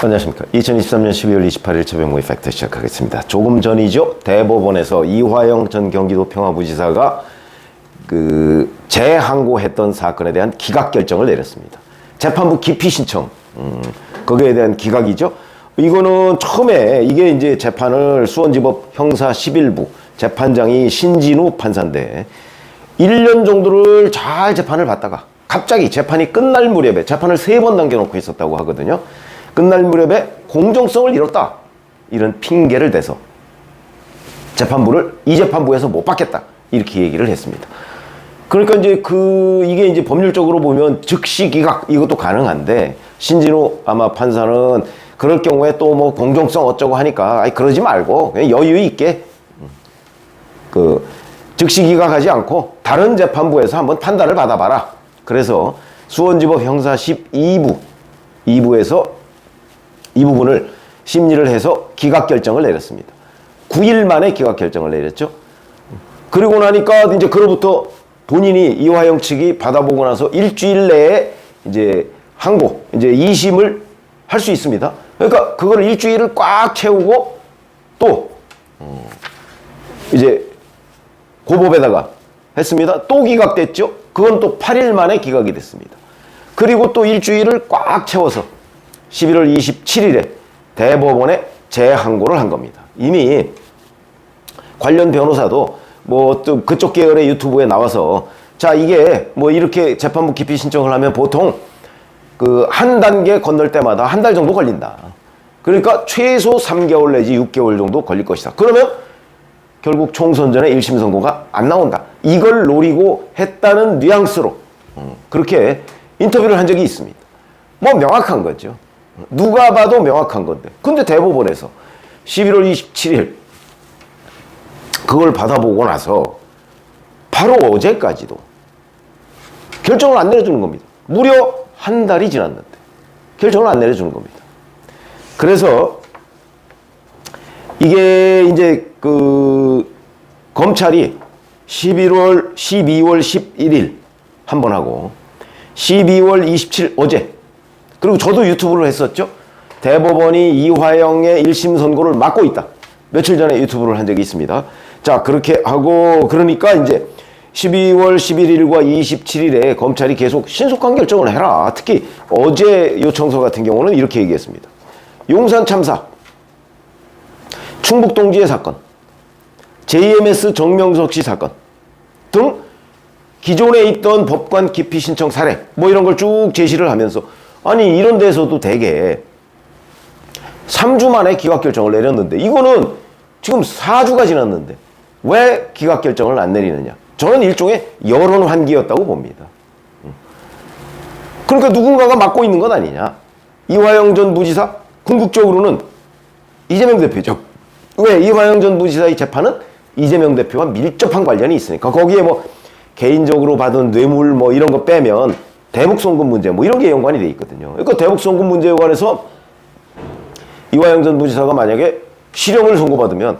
안녕하십니까. 2023년 12월 28일 최병무의 팩트 시작하겠습니다. 조금 전이죠. 대법원에서 이화영 전 경기도 평화부지사가 재항고했던 사건에 대한 기각 결정을 내렸습니다. 재판부 기피 신청, 거기에 대한 기각이죠. 이거는 처음에 이게 이제 재판을 수원지법 형사 11부 재판장이 신진우 판사인데 1년 정도를 잘 재판을 받다가 갑자기 재판이 끝날 무렵에 재판을 3번 남겨놓고 있었다고 하거든요. 끝날 무렵에 공정성을 잃었다, 이런 핑계를 대서 재판부를 이 재판부에서 못 받겠다, 이렇게 얘기를 했습니다. 그러니까 이제 이게 이제 법률적으로 보면 즉시 기각 이것도 가능한데, 신진우 아마 판사는 그럴 경우에 또 뭐 공정성 어쩌고 하니까 그러지 말고 그냥 여유 있게 즉시 기각하지 않고 다른 재판부에서 한번 판단을 받아봐라. 그래서 수원지법 형사 12부에서 이 부분을 심리를 해서 기각 결정을 내렸습니다. 9일 만에 기각 결정을 내렸죠. 그리고 나니까 이제 그로부터 본인이 이화영 측이 받아보고 나서 일주일 내에 이제 항고, 이제 2심을 할 수 있습니다. 그러니까 그걸 일주일을 꽉 채우고 또 이제 고법에다가 했습니다. 또 기각됐죠. 그건 또 8일 만에 기각이 됐습니다. 그리고 또 일주일을 꽉 채워서 11월 27일에 대법원에 재항고를 한 겁니다. 이미 관련 변호사도 뭐 또 그쪽 계열의 유튜브에 나와서 자, 이게 뭐 이렇게 재판부 기피 신청을 하면 보통 한 단계 건널 때마다 한 달 정도 걸린다. 그러니까 최소 3개월 내지 6개월 정도 걸릴 것이다. 그러면 결국 총선 전에 1심 선고가 안 나온다. 이걸 노리고 했다는 뉘앙스로 그렇게 인터뷰를 한 적이 있습니다. 뭐 명확한 거죠. 누가 봐도 명확한 건데. 근데 대법원에서 11월 27일 그걸 받아보고 나서 바로 어제까지도 결정을 안 내려주는 겁니다. 무려 한 달이 지났는데 결정을 안 내려주는 겁니다. 그래서 이게 이제 검찰이 12월 11일 한 번 하고 12월 27일 어제, 그리고 저도 유튜브를 했었죠. 대법원이 이화영의 1심 선고를 막고 있다. 며칠 전에 유튜브를 한 적이 있습니다. 자, 그렇게 하고 그러니까 이제 12월 11일과 27일에 검찰이 계속 신속한 결정을 해라. 특히 어제 요청서 같은 경우는 이렇게 얘기했습니다. 용산 참사, 충북 동지의 사건, JMS 정명석 씨 사건 등 기존에 있던 법관 기피 신청 사례 뭐 이런 걸 쭉 제시를 하면서, 아니 이런 데서도 대개 3주 만에 기각 결정을 내렸는데 이거는 지금 4주가 지났는데 왜 기각 결정을 안 내리느냐. 저는 일종의 여론 환기였다고 봅니다. 그러니까 누군가가 맡고 있는 건 아니냐. 이화영 전 부지사, 궁극적으로는 이재명 대표죠. 왜? 이화영 전 부지사의 재판은 이재명 대표와 밀접한 관련이 있으니까. 거기에 뭐 개인적으로 받은 뇌물 뭐 이런 거 빼면 대북송금 문제 뭐 이런 게 연관이 돼 있거든요. 그러니까 대북송금 문제에 관해서 이화영 전 부지사가 만약에 실형을 선고받으면,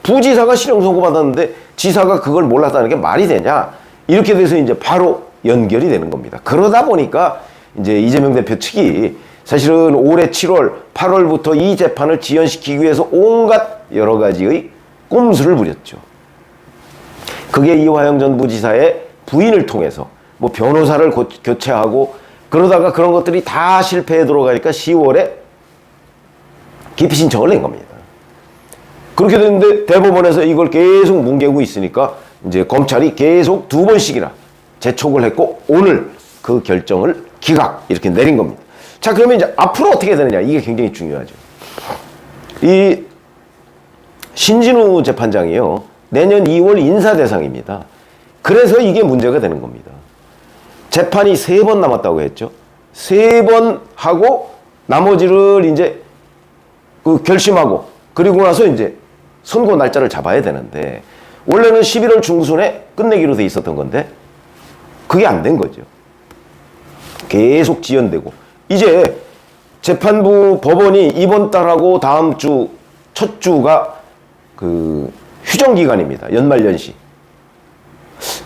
부지사가 실형 선고받았는데 지사가 그걸 몰랐다는 게 말이 되냐, 이렇게 돼서 이제 바로 연결이 되는 겁니다. 그러다 보니까 이제 이재명 대표 측이 사실은 올해 7월, 8월부터 이 재판을 지연시키기 위해서 온갖 여러 가지의 꼼수를 부렸죠. 그게 이화영 전 부지사의 부인을 통해서 뭐 변호사를 교체하고 그러다가 그런 것들이 다 실패에 들어가니까 10월에 기피 신청을 낸 겁니다. 그렇게 됐는데 대법원에서 이걸 계속 뭉개고 있으니까 이제 검찰이 계속 2번씩이나 재촉을 했고 오늘 그 결정을 기각 이렇게 내린 겁니다. 자, 그러면 이제 앞으로 어떻게 되느냐, 이게 굉장히 중요하죠. 이 신진우 재판장이요, 내년 2월 인사 대상입니다. 그래서 이게 문제가 되는 겁니다. 재판이 3번 남았다고 했죠. 3번 하고 나머지를 이제 결심하고 그리고 나서 이제 선고 날짜를 잡아야 되는데 원래는 11월 중순에 끝내기로 돼 있었던 건데 그게 안 된 거죠. 계속 지연되고 이제 재판부 법원이 이번 달하고 다음 주 첫 주가 휴정기간입니다. 연말연시.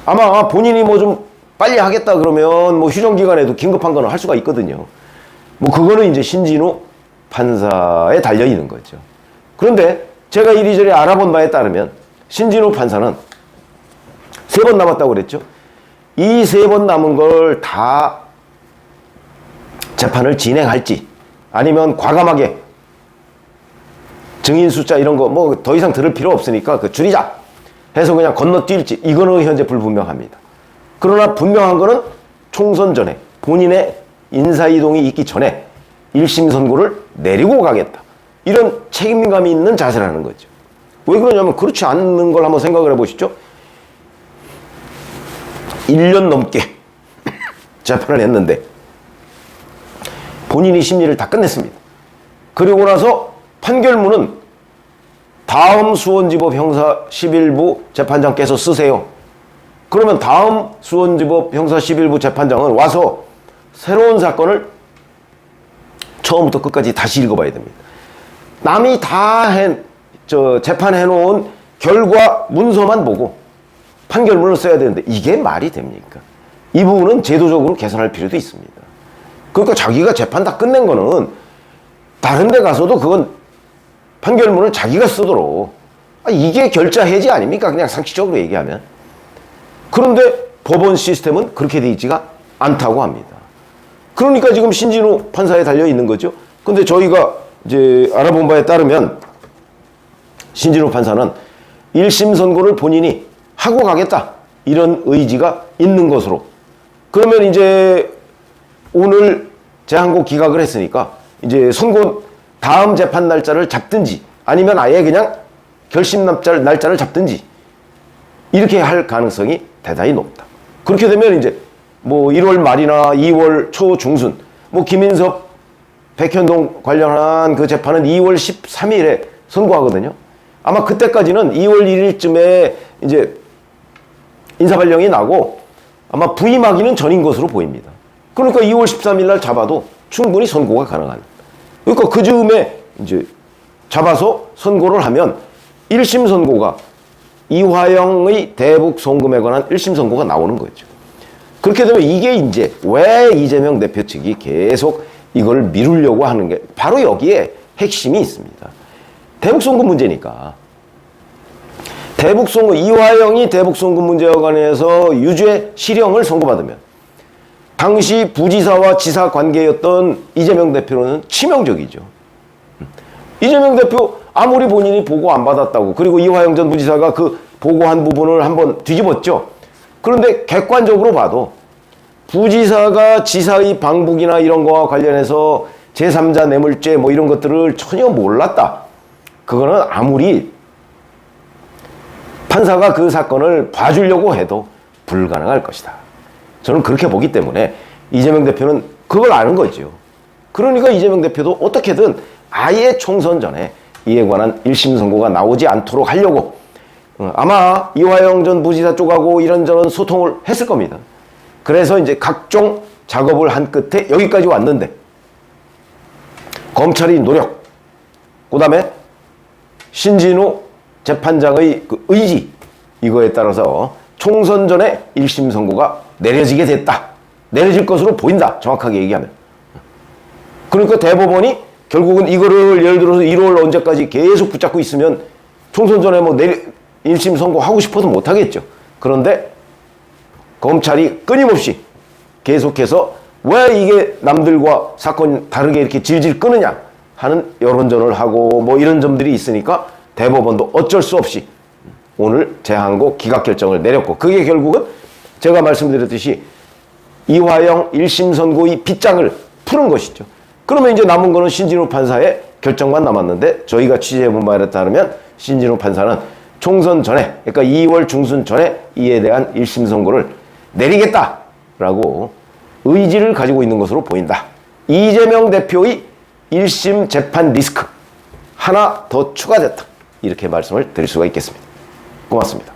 아마 본인이 뭐 좀 빨리 하겠다 그러면 뭐 휴정기간에도 긴급한 거는 할 수가 있거든요. 뭐 그거는 이제 신진우 판사에 달려 있는 거죠. 그런데 제가 이리저리 알아본 바에 따르면 신진호 판사는 3번 남았다고 그랬죠. 이 3번 남은 걸 다 재판을 진행할지 아니면 과감하게 증인 숫자 이런 거 뭐 더 이상 들을 필요 없으니까 그 줄이자 해서 그냥 건너뛸지 이거는 현재 불분명합니다. 그러나 분명한 거는 총선 전에 본인의 인사이동이 있기 전에 1심 선고를 내리고 가겠다. 이런 책임감이 있는 자세라는 거죠. 왜 그러냐면 그렇지 않는 걸 한번 생각을 해보시죠. 1년 넘게 재판을 했는데 본인이 심리를 다 끝냈습니다. 그리고 나서 판결문은 다음 수원지법 형사 11부 재판장께서 쓰세요. 그러면 다음 수원지법 형사 11부 재판장은 와서 새로운 사건을 처음부터 끝까지 다시 읽어봐야 됩니다. 남이 다 재판해놓은 결과 문서만 보고 판결문을 써야 되는데 이게 말이 됩니까? 이 부분은 제도적으로 개선할 필요도 있습니다. 그러니까 자기가 재판 다 끝낸 거는 다른 데 가서도 그건 판결문을 자기가 쓰도록 이게 결자 해지 아닙니까? 그냥 상식적으로 얘기하면. 그런데 법원 시스템은 그렇게 돼 있지가 않다고 합니다. 그러니까 지금 신진호 판사에 달려 있는 거죠. 근데 저희가 이제 알아본 바에 따르면 신진호 판사는 1심 선고를 본인이 하고 가겠다. 이런 의지가 있는 것으로. 그러면 이제 오늘 재항고 기각을 했으니까 이제 선고 다음 재판 날짜를 잡든지 아니면 아예 그냥 결심 날짜를 잡든지 이렇게 할 가능성이 대단히 높다. 그렇게 되면 이제 뭐 1월 말이나 2월 초 중순 뭐 김인섭 백현동 관련한 그 재판은 2월 13일에 선고하거든요. 아마 그때까지는 2월 1일쯤에 이제 인사발령이 나고 아마 부임하기는 전인 것으로 보입니다. 그러니까 2월 13일 날 잡아도 충분히 선고가 가능한. 그러니까 그 즈음에 이제 잡아서 선고를 하면 1심 선고가 이화영의 대북 송금에 관한 1심 선고가 나오는 거죠. 그렇게 되면 이게 이제 왜 이재명 대표 측이 계속 이걸 미루려고 하는 게 바로 여기에 핵심이 있습니다. 대북 송금 문제니까. 대북 송금, 이화영이 대북 송금 문제와 관해서 유죄 실형을 선고받으면 당시 부지사와 지사 관계였던 이재명 대표는 치명적이죠. 이재명 대표 아무리 본인이 보고 안 받았다고 그리고 이화영 전 부지사가 그 보고한 부분을 한번 뒤집었죠. 그런데 객관적으로 봐도 부지사가 지사의 방북이나 이런 거와 관련해서 제3자 뇌물죄 뭐 이런 것들을 전혀 몰랐다. 그거는 아무리 판사가 그 사건을 봐주려고 해도 불가능할 것이다. 저는 그렇게 보기 때문에 이재명 대표는 그걸 아는 거죠. 그러니까 이재명 대표도 어떻게든 아예 총선 전에 이에 관한 1심 선고가 나오지 않도록 하려고 아마 이화영 전 부지사 쪽하고 이런저런 소통을 했을 겁니다. 그래서 이제 각종 작업을 한 끝에 여기까지 왔는데 검찰이 노력, 그 다음에 신진호 재판장의 그 의지 이거에 따라서 총선 전에 1심 선고가 내려지게 됐다. 내려질 것으로 보인다. 정확하게 얘기하면. 그러니까 대법원이 결국은 이거를 예를 들어서 1월 언제까지 계속 붙잡고 있으면 총선 전에 뭐 1심 선고하고 싶어도 못하겠죠. 그런데 검찰이 끊임없이 계속해서 왜 이게 남들과 사건이 다르게 이렇게 질질 끄느냐 하는 여론전을 하고 뭐 이런 점들이 있으니까 대법원도 어쩔 수 없이 오늘 재항고 기각 결정을 내렸고 그게 결국은 제가 말씀드렸듯이 이화영 1심 선고의 빗장을 푸는 것이죠. 그러면 이제 남은 거는 신진호 판사의 결정만 남았는데 저희가 취재해본 바에 따르면 신진호 판사는 총선 전에 그러니까 2월 중순 전에 이에 대한 1심 선고를 내리겠다라고 의지를 가지고 있는 것으로 보인다. 이재명 대표의 1심 재판 리스크 하나 더 추가됐다. 이렇게 말씀을 드릴 수가 있겠습니다. 고맙습니다.